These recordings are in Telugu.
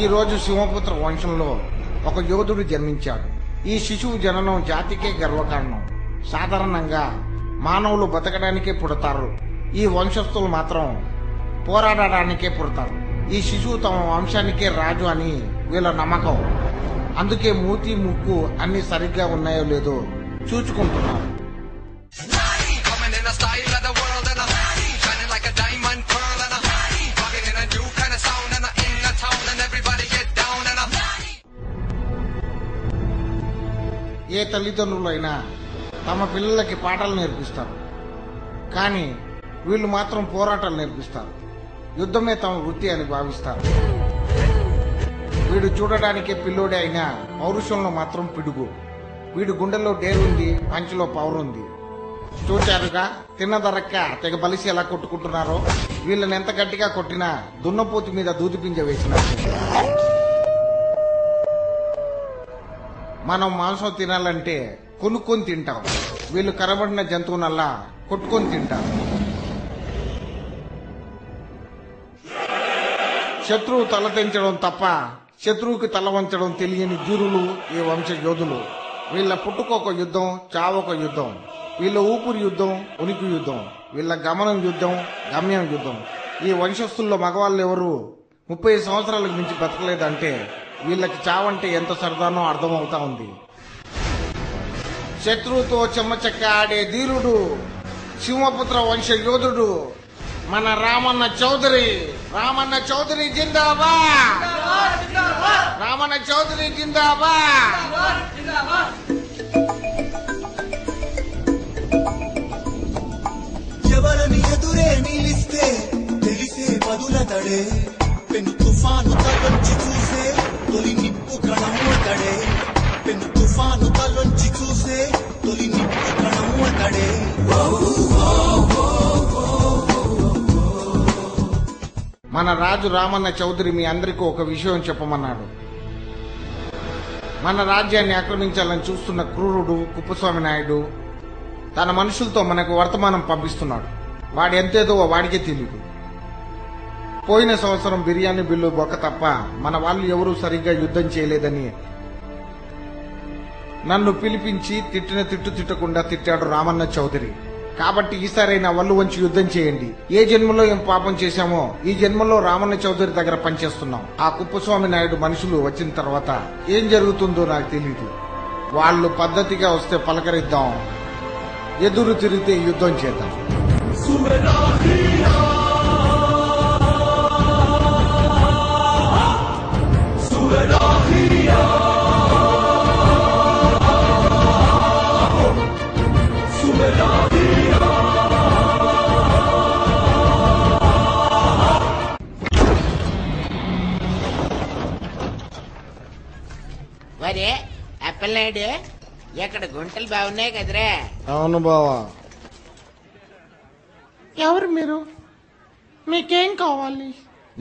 ఈ రోజు సింహపుత్ర వంశంలో ఒక యోధుడు జన్మించాడు. ఈ శిశువు జననం జాతికే గర్వకారణం. సాధారణంగా మానవులు బతకడానికే పుడతారు, ఈ వంశస్థులు మాత్రం పోరాడడానికే పుడతారు. ఈ శిశువు తమ వంశానికే రాజు అని వీళ్ళ నమ్మకం. అందుకే మూతి ముక్కు అన్ని సరిగ్గా ఉన్నాయో లేదో చూచుకుంటున్నారు. ఏ తల్లిదండ్రులైనా తమ పిల్లలకి పాఠాలు నేర్పిస్తారు, కానీ వీళ్ళు మాత్రం పోరాటాలు నేర్పిస్తారు. యుద్ధమే తమ వృత్తి అని భావిస్తారు. వీడు చూడడానికి పిల్లోడే అయినా పౌరుషంలో మాత్రం పిడుగు. వీడు గుండెల్లో డేరుంది, పంచిలో పవర్ ఉంది. చూచారుగా తిన్నదరక్క తెగ బలిసి ఎలా కొట్టుకుంటున్నారో. వీళ్ళని ఎంత గట్టిగా కొట్టినా దున్నపోతు మీద దూదిపింజ వేసినారు. మనం మాంసం తినాలంటే కొనుక్కొని తింటాం, వీళ్ళు కనబడిన జంతువునల్లా కొట్టుకొని తింటారు. శత్రువు తల తెంచడం తప్ప శత్రువుకి తల వంచడం తెలియని ధీరులు ఈ వంశ యోధులు. వీళ్ళ పుట్టుకొక యుద్ధం, చావొక యుద్ధం. వీళ్ళ ఊపిరి యుద్ధం, ఉనికి యుద్ధం. వీళ్ళ గమనం యుద్ధం, గమ్యం యుద్ధం. ఈ వంశస్థుల్లో మగవాళ్ళు ఎవరు 30 సంవత్సరాలకు మించి బతకలేదంటే వీళ్ళకి చావంటే ఎంత సరదానో అర్థమవుతా ఉంది. శత్రువుతో చెమ్మచెక్క ఆడే ధీరుడు, సింహపుత్ర వంశ యోధుడు మన రామన్న చౌదరి. రామన్న చౌదరి జిందాబాద్! రామన్న చౌదరి జిందాబాద్! ఎవరని ఎదురే నిలిస్తే తెలిసే బదుల తడే, పెను తుఫాను తలొంచి చూసే తొలి నిప్పు కణము అతడే, పెను తుఫాను తలొంచి చూసే తొలి నిప్పు కణము అతడే. మన రాజు రామన్న చౌదరి మీ అందరికీ ఒక విషయం చెప్పమన్నాడు. మన రాజ్యాన్ని ఆక్రమించాలని చూస్తున్న క్రూరుడు కుప్పస్వామి నాయుడు తన మనుషులతో మనకు వర్తమానం పంపిస్తున్నాడు. వాడు ఎంతేదో వాడికే తెలియదు. పోయిన సంవత్సరం బిర్యానీ బిల్లు బొక్క తప్ప మన వాళ్ళు ఎవరూ సరిగ్గా యుద్ధం చేయలేదని నన్ను పిలిపించి తిట్టిన తిట్టకుండా తిట్టాడు రామన్న చౌదరి. కాబట్టి ఈసారైనా వల్లు వంచి యుద్ధం చేయండి. ఏ జన్మలో ఏం పాపం చేశామో ఈ జన్మలో రామన్న చౌదరి దగ్గర పనిచేస్తున్నాం. ఆ కుప్పస్వామి నాయుడు మనుషులు వచ్చిన తర్వాత ఏం జరుగుతుందో నాకు తెలీదు. వాళ్ళు పద్ధతిగా వస్తే పలకరిద్దాం, ఎదురు తిరిగితే యుద్ధం చేద్దాం. వరే అప్పలనాయుడు, ఎక్కడ గుంటలు బాగున్నాయి కదరా? అవును బావా. ఎవరు మీరు? మీకేం కావాలి?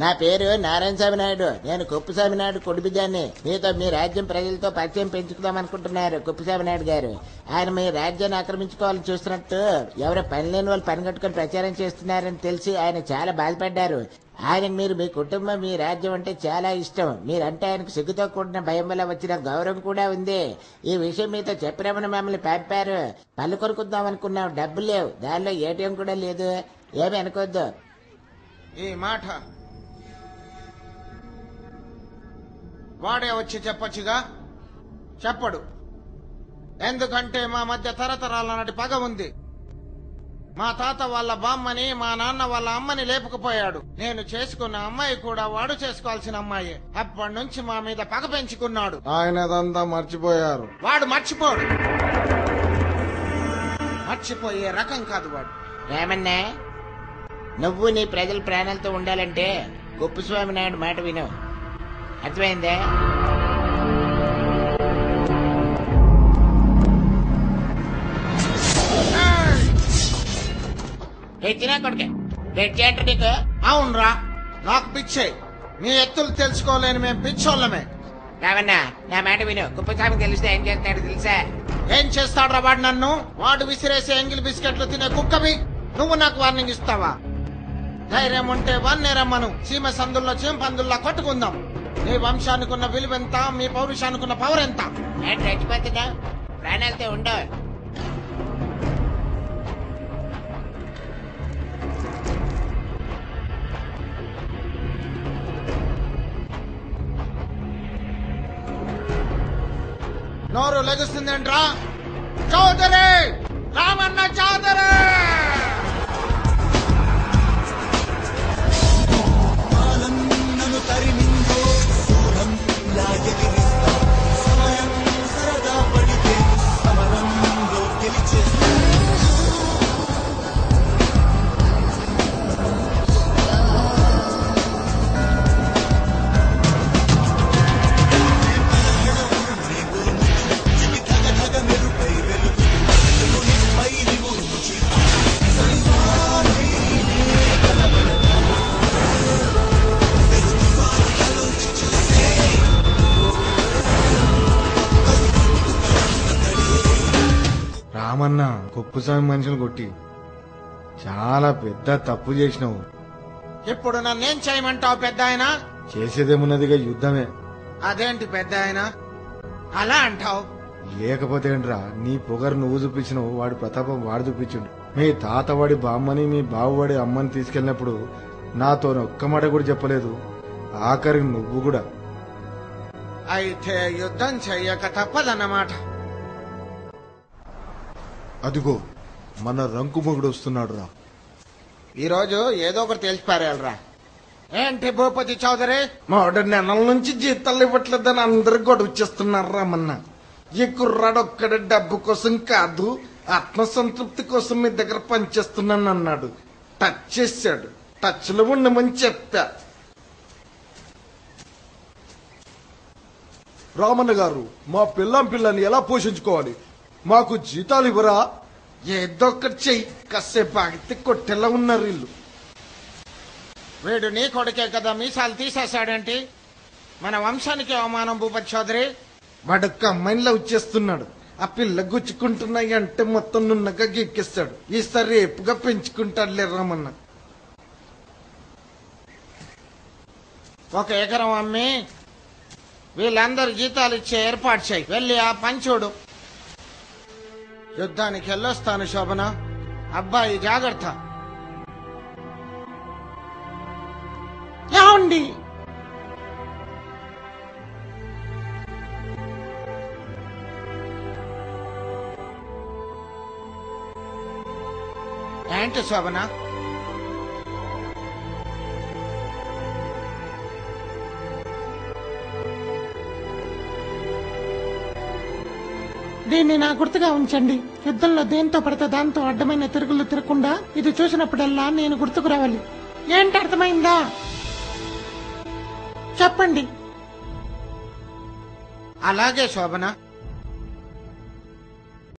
నా పేరు నారాయణ స్వామి నాయుడు. నేను కుప్పస్వామి నాయుడు కొడుబిడ్డాన్ని. మీతో మీ రాజ్యం ప్రజలతో పరిచయం పెంచుకుందాం అనుకుంటున్నారు కుప్పస్వామి నాయుడు గారు. ఆయన మీ రాజ్యాన్ని ఆక్రమించుకోవాలని చూస్తున్నట్టు ఎవరో పని లేని వాళ్ళు పని కట్టుకుని ప్రచారం చేస్తున్నారని తెలిసి ఆయన చాలా బాధపడ్డారు. ఆయన మీరు మీ కుటుంబం మీ రాజ్యం అంటే చాలా ఇష్టం. మీరంటే ఆయనకు సిగ్గుతో కూడిన భయం వల్ల వచ్చిన గౌరవం కూడా ఉంది. ఈ విషయం మీతో చెప్పినామని మమ్మల్ని పంపారు. పళ్ళు కొనుక్కుందాం అనుకున్నాం, డబ్బులు లేవు, దానిలో ఏటీఎం కూడా లేదు. ఏమి అనుకోద్దు. ఈ మాట వాడే వచ్చి చెప్పొచ్చుగా. చెప్పడు. ఎందుకంటే మా మధ్య తరతరాల నాటి పగ ఉంది. మా తాత వాళ్ళ బామ్మని మా నాన్న వాళ్ళ అమ్మని లేపుకుపోయాడు. నేను చేసుకున్న అమ్మాయి కూడా వాడు చేసుకోవాల్సిన అమ్మాయి. అప్పటి నుంచి మా మీద పగ పెంచుకున్నాడు. ఆయనదంతా మర్చిపోయారు. వాడు మర్చిపోడు. మర్చిపోయే రకం కాదు వాడు. రామన్నా, నువ్వు నీ ప్రజల ప్రాణాలతో ఉండాలంటే కుప్పస్వామి నాయుడు మాట విను. అర్థమైందే? తెచ్చినా కొడుకే తెచ్చేంట నీకు. అవునరా, నాకు పిచ్చే. మీ ఎత్తులు తెలుసుకోలేని మేము పిచ్చోళ్ళమే. రావన్నా, నా మాట విను. కుప్పస్వామి తెలిస్తే ఏం చేస్తాడు తెలుసా? ఏం చేస్తాడ్రా వాడు? నన్ను వాడు విసిరేసే ఎంగిల్ బిస్కెట్లు తినే కుక్కవి. నువ్వు నాకు వార్నింగ్ ఇస్తావా? ధైర్యం ఉంటే వన్నే రమ్మను. సీమ సందుల్లో చీంపందుల్లా కొట్టుకుందాం. మీ వంశానికి ఉన్న విలువ ఎంత, మీ పౌరుషానికి ఉన్న పవర్ ఎంత? నేను చచ్చిపోతున్నా, ప్రాణాలతో ఉండవు. నోరు లెగుస్తుందేంట్రా? చౌదరి, రామన్న చౌదరి! కాలం నన్ను తరిమిందో దూరం లాగెదిరిస్తా, సమయం సరదా పడితే సమరంలో గెలిచేస్తా. రామన్న కుప్పుస్వామి మనుషులు కొట్టి చాలా పెద్ద తప్పు చేసినావు. ఇప్పుడు నన్నేం చేయమంటావు పెద్ద ఆయన? చేసేదేమున్నదిగా యుద్ధమే. అదేంటి పెద్ద ఆయన అలా అంటావు? లేకపోతే ఏంట్రా, నీ పొగరు నువ్వు చూపించినావు, వాడి ప్రతాపం వాడు చూపించుండు. మీ తాత వాడి బామ్మని, మీ బావువాడి అమ్మని తీసుకెళ్ళినప్పుడు నాతో ఒక్క మాట కూడా చెప్పలేదు, ఆఖరికి నువ్వు కూడా. అయితే యుద్ధం చెయ్యక తప్పదన్నమాట. అదిగో మన రంకుమొగుడు వస్తున్నాడు రా. ఈరోజు ఏదో ఒకటి తెలిసిపారేయాలరా. ఏంటి భూపతి చౌదరి, మూడు నెలల నుంచి జీతాలు ఇవ్వట్లేదని అందరు గొడవ చేస్తున్నారా? మొన్న ఈ కుర్రాడొక్కడి డబ్బు కోసం కాదు, ఆత్మసంతృప్తి కోసం మీ దగ్గర పనిచేస్తున్నాను అన్నాడు. టచ్ చేశాడు. టచ్ లో ఉండమని చెప్పా. రామన్న గారు, మా పిల్లని ఎలా పోషించుకోవాలి? మాకు జీతాలు ఇవ్వరా? ఏదో ఒకటి చెయ్యి. కాసేపు ఆగితే కొట్టేలా ఉన్నారు వీళ్ళు. వీడు నీ కొడుకే కదా, మీసాలు తీసేశాడేంటి? మన వంశానికి అవమానం భూపతి చౌదరి. వాడొక్క అమ్మాయిని లవ్ చేస్తున్నాడు. ఆ పిల్ల గుచ్చుకుంటున్నాయి అంటే మొత్తం నున్నగా గీక్కిస్తాడు. ఈసారి రేపుగా పెంచుకుంటాడు లేరామన్న. 1 ఎకరం అమ్మి వీళ్ళందరూ జీతాలు ఇచ్చే ఏర్పాటు చేయి. వెళ్ళి ఆ పని చూడు. యుద్ధానికి వెళ్ళొస్తాను శోభన. అబ్బాయి జాగ్రత్త. ఏమండి? ఏంటి శోభన? దీన్ని నా గుర్తుగా ఉంచండి. యుద్ధంలో దేంతో పడితే దాంతో అడ్డమైన తిరుగులు తిరగకుండా ఇది చూసినప్పుడల్లా నేను గుర్తుకు రావాలి. ఏంటి, అర్థమైందా? చెప్పండి. అలాగే శోభన.